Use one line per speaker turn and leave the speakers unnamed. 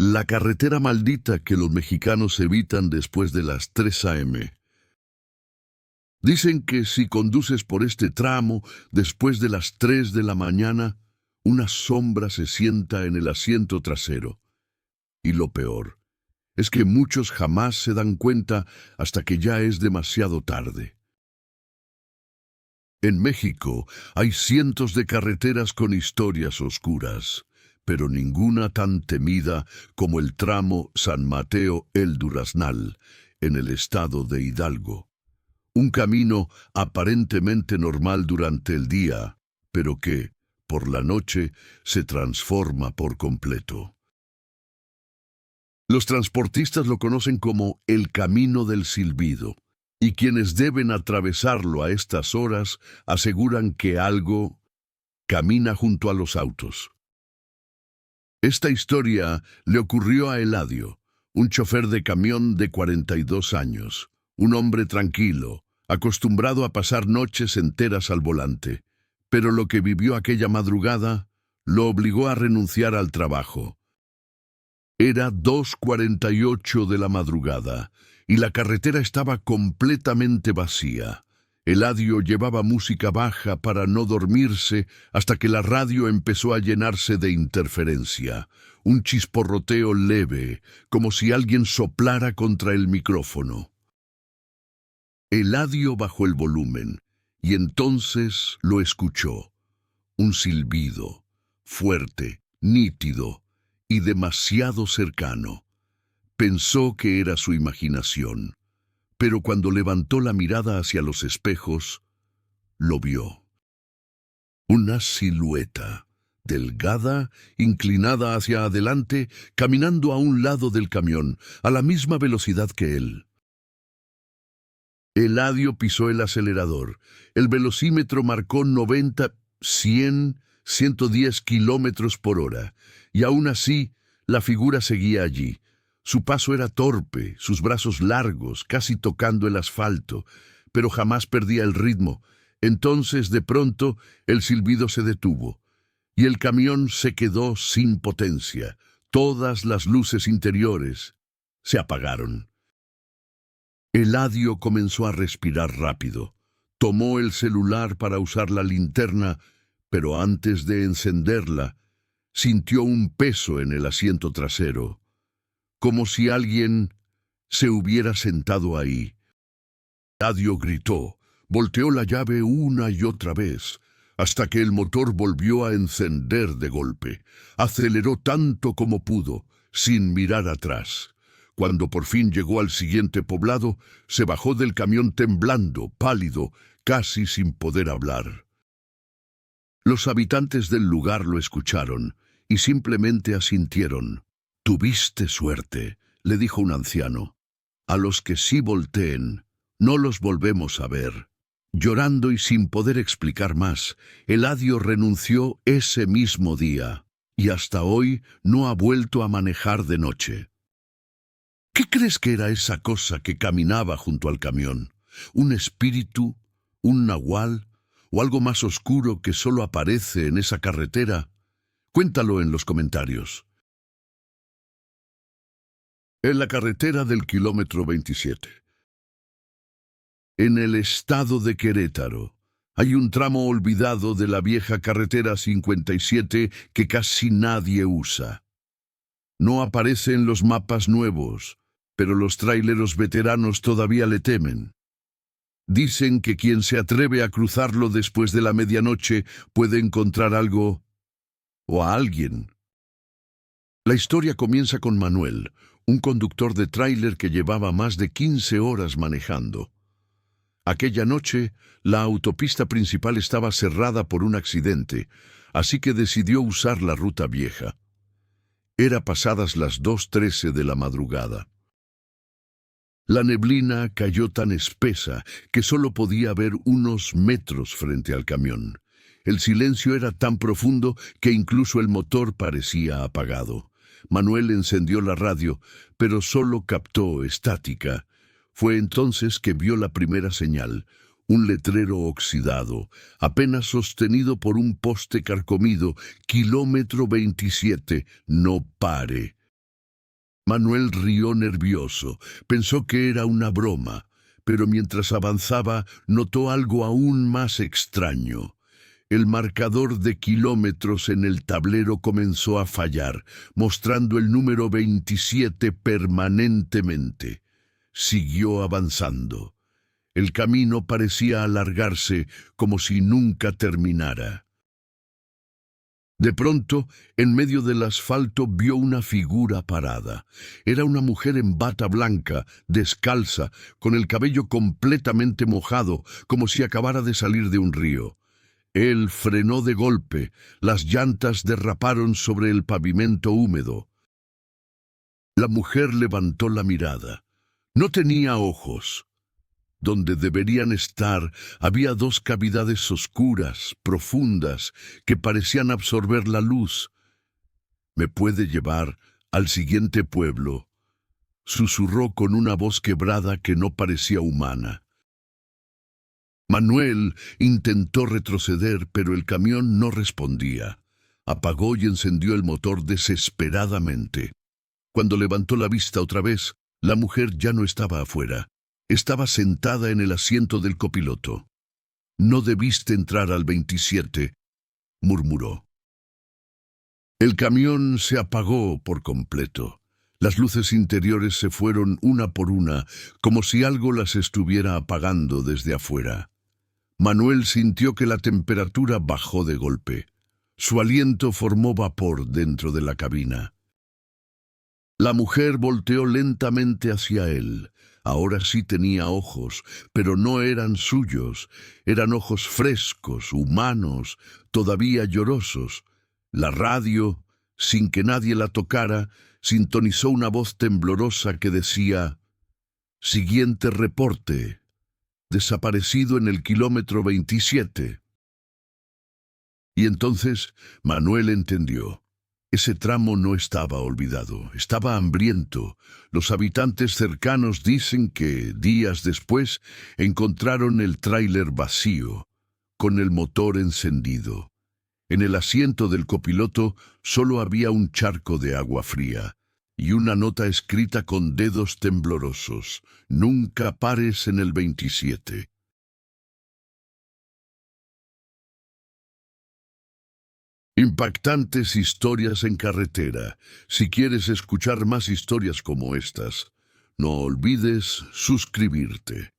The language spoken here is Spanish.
La carretera maldita que los mexicanos evitan después de las 3 a.m. Dicen que si conduces por este tramo después de las 3 de la mañana, una sombra se sienta en el asiento trasero. Y lo peor es que muchos jamás se dan cuenta hasta que ya es demasiado tarde. En México hay cientos de carreteras con historias oscuras, pero ninguna tan temida como el tramo San Mateo-El Duraznal, en el estado de Hidalgo. Un camino aparentemente normal durante el día, pero que, por la noche, se transforma por completo. Los transportistas lo conocen como el Camino del Silbido, y quienes deben atravesarlo a estas horas aseguran que algo camina junto a los autos. Esta historia le ocurrió a Eladio, un chofer de camión de 42 años, un hombre tranquilo, acostumbrado a pasar noches enteras al volante. Pero lo que vivió aquella madrugada lo obligó a renunciar al trabajo. Era 2:48 de la madrugada y la carretera estaba completamente vacía. Eladio llevaba música baja para no dormirse hasta que la radio empezó a llenarse de interferencia, un chisporroteo leve, como si alguien soplara contra el micrófono. Eladio bajó el volumen y entonces lo escuchó. Un silbido, fuerte, nítido y demasiado cercano. Pensó que era su imaginación, pero cuando levantó la mirada hacia los espejos, lo vio. Una silueta, delgada, inclinada hacia adelante, caminando a un lado del camión, a la misma velocidad que él. Eladio pisó el acelerador. El velocímetro marcó 90, 100, 110 kilómetros por hora, y aún así la figura seguía allí. Su paso era torpe, sus brazos largos, casi tocando el asfalto, pero jamás perdía el ritmo. Entonces, de pronto, el silbido se detuvo, y el camión se quedó sin potencia. Todas las luces interiores se apagaron. Eladio comenzó a respirar rápido. Tomó el celular para usar la linterna, pero antes de encenderla, sintió un peso en el asiento trasero, como si alguien se hubiera sentado ahí. Eladio gritó, volteó la llave una y otra vez, hasta que el motor volvió a encender de golpe. Aceleró tanto como pudo, sin mirar atrás. Cuando por fin llegó al siguiente poblado, se bajó del camión temblando, pálido, casi sin poder hablar. Los habitantes del lugar lo escucharon y simplemente asintieron. «Tuviste suerte», le dijo un anciano. «A los que sí volteen, no los volvemos a ver». Llorando y sin poder explicar más, Eladio renunció ese mismo día y hasta hoy no ha vuelto a manejar de noche. ¿Qué crees que era esa cosa que caminaba junto al camión? ¿Un espíritu? ¿Un nahual? ¿O algo más oscuro que solo aparece en esa carretera? Cuéntalo en los comentarios. En la carretera del kilómetro 27. En el estado de Querétaro, hay un tramo olvidado de la vieja carretera 57 que casi nadie usa. No aparece en los mapas nuevos, pero los tráileros veteranos todavía le temen. Dicen que quien se atreve a cruzarlo después de la medianoche puede encontrar algo o a alguien. La historia comienza con Manuel, un conductor de tráiler que llevaba más de 15 horas manejando. Aquella noche, la autopista principal estaba cerrada por un accidente, así que decidió usar la ruta vieja. Era pasadas las 2:13 de la madrugada. La neblina cayó tan espesa que solo podía ver unos metros frente al camión. El silencio era tan profundo que incluso el motor parecía apagado. Manuel encendió la radio, pero solo captó estática. Fue entonces que vio la primera señal, un letrero oxidado, apenas sostenido por un poste carcomido, kilómetro 27, no pare. Manuel rió nervioso. Pensó que era una broma, pero mientras avanzaba notó algo aún más extraño. El marcador de kilómetros en el tablero comenzó a fallar, mostrando el número 27 permanentemente. Siguió avanzando. El camino parecía alargarse como si nunca terminara. De pronto, en medio del asfalto vio una figura parada. Era una mujer en bata blanca, descalza, con el cabello completamente mojado, como si acabara de salir de un río. Él frenó de golpe, las llantas derraparon sobre el pavimento húmedo. La mujer levantó la mirada. No tenía ojos. Donde deberían estar había dos cavidades oscuras, profundas, que parecían absorber la luz. «¿Me puede llevar al siguiente pueblo?», susurró con una voz quebrada que no parecía humana. Manuel intentó retroceder, pero el camión no respondía. Apagó y encendió el motor desesperadamente. Cuando levantó la vista otra vez, la mujer ya no estaba afuera. Estaba sentada en el asiento del copiloto. «No debiste entrar al 27», murmuró. El camión se apagó por completo. Las luces interiores se fueron una por una, como si algo las estuviera apagando desde afuera. Manuel sintió que la temperatura bajó de golpe. Su aliento formó vapor dentro de la cabina. La mujer volteó lentamente hacia él. Ahora sí tenía ojos, pero no eran suyos. Eran ojos frescos, humanos, todavía llorosos. La radio, sin que nadie la tocara, sintonizó una voz temblorosa que decía: «Siguiente reporte. Desaparecido en el kilómetro 27». Y entonces Manuel entendió. Ese tramo no estaba olvidado, estaba hambriento. Los habitantes cercanos dicen que, días después, encontraron el tráiler vacío, con el motor encendido. En el asiento del copiloto solo había un charco de agua fría y una nota escrita con dedos temblorosos: «Nunca pares en el 27». Impactantes historias en carretera. Si quieres escuchar más historias como estas, no olvides suscribirte.